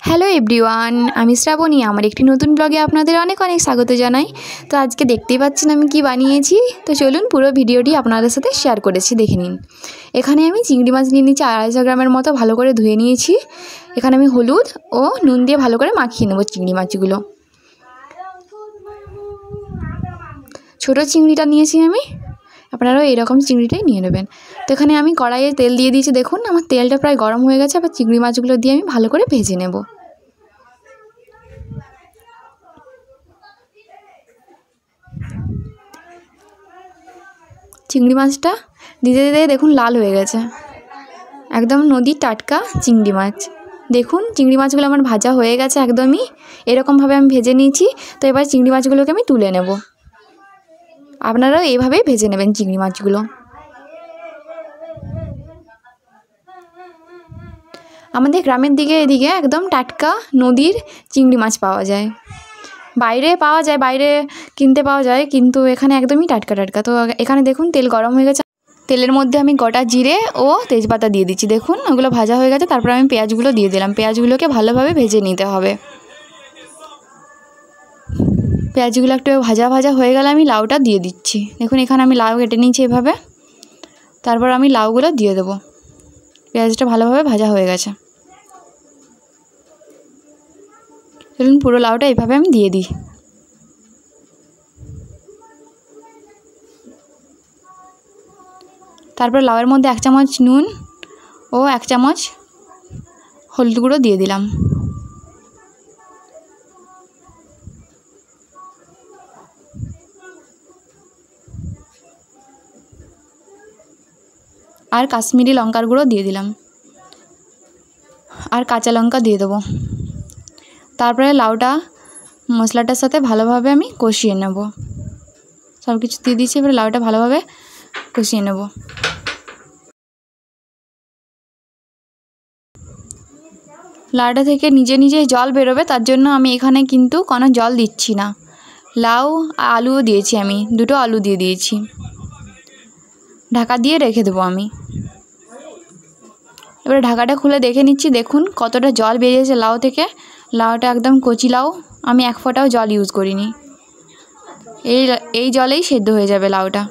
Hello everyone, আমি শ্রাবণী। আমার একটি নতুন ব্লগে আপনাদের অনেক অনেক স্বাগত জানাই। তো আজকে দেখতেই পাচ্ছেন আমি কি বানিয়েছি। তো চলুন পুরো ভিডিওটি আপনাদের সাথে শেয়ার করেছি, দেখে নিন। এখানে আমি চিংড়ি মাছ নিয়ে নিয়েছি 250 গ্রামের মতো, ভালো করে ধুয়ে নিয়েছি। এখানে আমি হলুদ ও নুন দিয়ে ভালো করে মাখিয়ে নেব চিংড়ি মাছগুলো। ছোটো চিংড়িটা নিয়েছি আমি, আপনারাও এরকম চিংড়িটাই নিয়ে নেবেন। তো এখানে আমি কড়াইয়ে তেল দিয়ে দিয়েছি, দেখুন আমার তেলটা প্রায় গরম হয়ে গেছে। আবার চিংড়ি মাছগুলো দিয়ে আমি ভালো করে ভেজে নেব। চিংড়ি মাছটা দিতে দিতে দেখুন লাল হয়ে গেছে, একদম নদীর টাটকা চিংড়ি মাছ। দেখুন চিংড়ি মাছগুলো আমার ভাজা হয়ে গেছে একদমই, এরকমভাবে আমি ভেজে নিয়েছি। তো এবার চিংড়ি মাছগুলোকে আমি তুলে নেব। আপনারাও এইভাবেই ভেজে নেবেন চিংড়ি মাছগুলো। আমাদের গ্রামের দিকে এদিকে একদম টাটকা নদীর চিংড়ি মাছ পাওয়া যায়, বাইরে পাওয়া যায়, বাইরে কিনতে পাওয়া যায়, কিন্তু এখানে একদমই টাটকা টাটকা। তো এখানে দেখুন তেল গরম হয়ে গেছে, তেলের মধ্যে আমি গোটা জিরে ও তেজপাতা দিয়ে দিচ্ছি। দেখুন ওগুলো ভাজা হয়ে গেছে, তারপর আমি পেঁয়াজগুলো দিয়ে দিলাম। পেঁয়াজগুলোকে ভালোভাবে ভেজে নিতে হবে। পেঁয়াজগুলো একটু ভাজা ভাজা হয়ে গেলে আমি লাউটা দিয়ে দিচ্ছি। দেখুন এখানে আমি লাউ কেটে নিয়েছি এভাবে, তারপর আমি লাউগুলো দিয়ে দেবো। পেঁয়াজটা ভালোভাবে ভাজা হয়ে গেছে, চলুন পুরো লাউটা এইভাবে আমি দিয়ে দিই। তারপর লাউয়ের মধ্যে 1 চামচ নুন ও 1 চামচ হলুদ গুঁড়ো দিয়ে দিলাম। আর কাশ্মীরি লঙ্কার গুঁড়ো দিয়ে দিলাম, আর কাঁচা লঙ্কা দিয়ে দেবো। তারপরে লাউটা মশলাটার সাথে ভালোভাবে আমি কষিয়ে নেব। সব কিছু দিয়ে দিয়েছি, এবার লাউটা ভালোভাবে কষিয়ে নেব। লাউটা থেকে নিজে নিজে জল বেরোবে, তার জন্য আমি এখানে কিন্তু কোনো জল দিচ্ছি না। লাউ আলুও দিয়েছি, আমি 2টো আলু দিয়ে দিয়েছি। ঢাকা দিয়ে রেখে দেবো আমি। এবারে ঢাকাটা খুলে দেখে নিচ্ছি, দেখুন কতটা জল বেরিয়েছে লাউ থেকে। লাউটা একদম কচি লাউ, আমি 1 ফোঁটাও জল ইউজ করিনি। এই জলেই সেদ্ধ হয়ে যাবে লাউটা।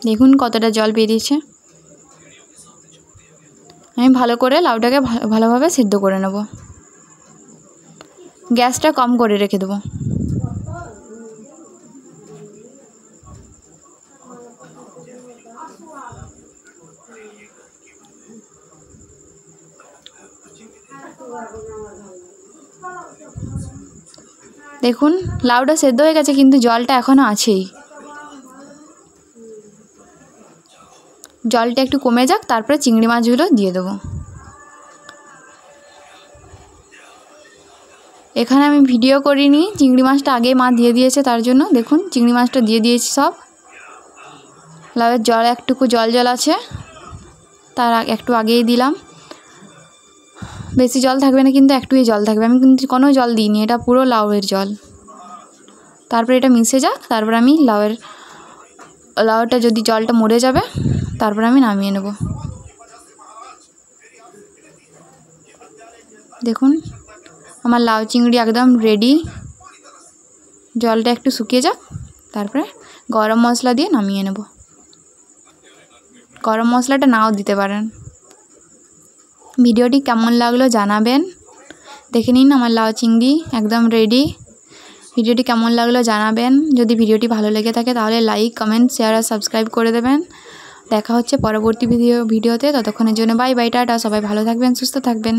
দেখুন কতটা জল বেরিয়েছে। আমি ভালো করে লাউটাকে ভালোভাবে সেদ্ধ করে নেব। গ্যাসটা কম করে রেখে দেবো। দেখুন লাউটা সেদ্ধ হয়ে গেছে, কিন্তু জলটা এখনও আছেই। জলটা একটু কমে যাক, তারপরে চিংড়ি মাছগুলো দিয়ে দেবো। এখানে আমি ভিডিও করিনি, চিংড়ি মাছটা আগে মা দিয়ে দিয়েছে, তার জন্য দেখুন চিংড়ি মাছটা দিয়ে দিয়েছি সব। লাউয়ের জল একটুকু জল জল আছে, তার একটু আগেই দিলাম। বেশি জল থাকবে না, কিন্তু একটুই জল থাকবে। আমি কিন্তু কোনো জল দিইনি, এটা পুরো লাউয়ের জল। তারপরে এটা মিশে যাক, তারপর আমি লাউটা যদি জলটা মরে যাবে, তারপর আমি নামিয়ে নেব। দেখুন আমার লাউ চিংড়ি একদম রেডি। জলটা একটু শুকিয়ে যাক, তারপরে গরম মশলা দিয়ে নামিয়ে নেব। গরম মশলাটা নাও দিতে পারেন। ভিডিওটি কেমন লাগলো জানাবেন। দেখে নিন আমার লাউ চিংড়ি একদম রেডি। ভিডিওটি কেমন লাগলো জানাবেন। যদি ভিডিওটি ভালো লেগে থাকে তাহলে লাইক, কমেন্ট, শেয়ার আর সাবস্ক্রাইব করে দেবেন। দেখা হচ্ছে পরবর্তী ভিডিওতে। ততক্ষণের জন্য বাই বাই, টাটা। সবাই ভালো থাকবেন, সুস্থ থাকবেন।